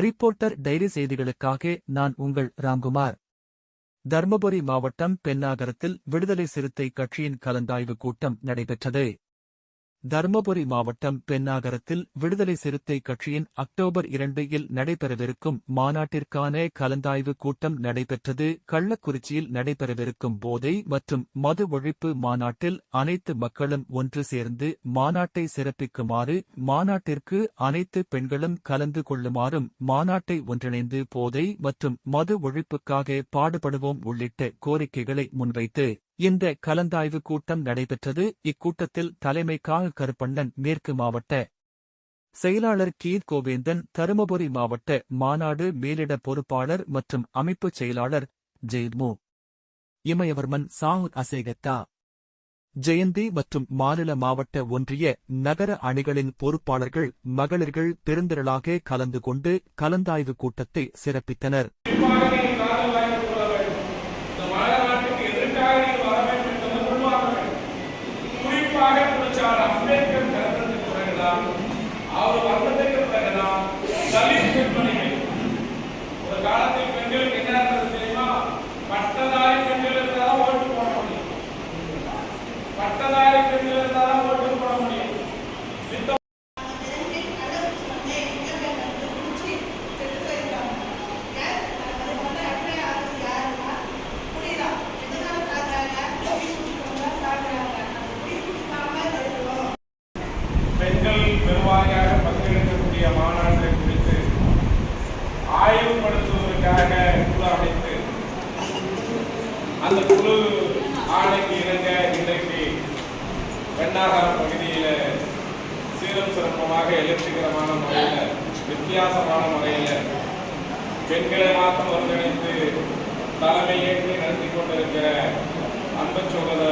Reporter diary செய்திகளுக்காக நான் உங்கள் ராம்குமார். தர்மபுரி மாவட்டம் பென்னாகரத்தில் விடுதலை சிறுத்தை கட்சியின் கலந்தாய்வு கூட்டம் நடைபெற்றது. தர்மபுரி மாவட்டம் பென்னாகரத்தில் விடுதலை சிறுத்தை கட்சியின் அக்டோபர் 2 நடைபெறவிருக்கும் மாநாட்டிற்கான கலந்தாய்வு கூட்டம் நடைபெற்றது. கள்ளக்குறிச்சியில் நடைபெறவிருக்கும் போதை மற்றும் மது ஒழிப்பு மாநாட்டில் அனைத்து மக்களும் ஒன்று சேர்ந்து மாநாட்டை சிறப்பிக்குமாறு, மாநாட்டிற்கு அனைத்து பெண்களும் கலந்து கொள்ளுமாறும், மாநாட்டை ஒன்றிணைந்து போதை மற்றும் மது ஒழிப்புக்காக பாடுபடுவோம் உள்ளிட்ட கோரிக்கைகளை முன்வைத்து இந்த கலந்தாய்வு கூட்டம் நடைபெற்றது. இக்கூட்டத்தில் தலைமை கருப்பண்ணன், மேற்கு மாவட்ட செயலாளர் கீத் கோவேந்தன், தருமபுரி மாவட்ட மாநாடு மேலிட பொறுப்பாளர் மற்றும் அமைப்புச் செயலாளர் ஜெயமு இமயவர்மன், சாவுத் அசேகத்தா ஜெயந்தி மற்றும் மாநில மாவட்ட ஒன்றிய நகர அணிகளின் பொறுப்பாளர்கள், மகளிர்கள் பெருந்திரளாக கலந்து கொண்டு கலந்தாய்வு கூட்டத்தை சிறப்பித்தனர். அம்பேத்கர் பிறந்ததுக்கு பிறகுதான், அவர் வந்ததுக்கு பிறகுதான் தலித் பெண்மணிகள், ஒரு காலத்தில் பெண்களுக்கு என்ன இருந்தது தெரியுமா? பட்டதாரி பெண்கள் இருந்தாலும் ஓட்டு போட முடியும், பட்டதாரி பெண்கள் இருந்தாலும் ஓட்டு போட முடியும். பெண்கள் பெருவாரியாக பங்கெடுக்கக்கூடிய மாநாட்டை குறித்து ஆய்வுபடுத்துவதற்காக குழு அமைத்து, அந்த குழு ஆணைக்கு இணங்க இன்றைக்கு பென்னாகரம் பகுதியில் சீரும் சிறப்பமாக எழுச்சிகரமான முறையில், வித்தியாசமான முறையில் பெண்களை மாற்றம் ஒருங்கிணைத்து தலைமையேற்று நடத்தி கொண்டிருக்கிற அன்பு சகோதரர்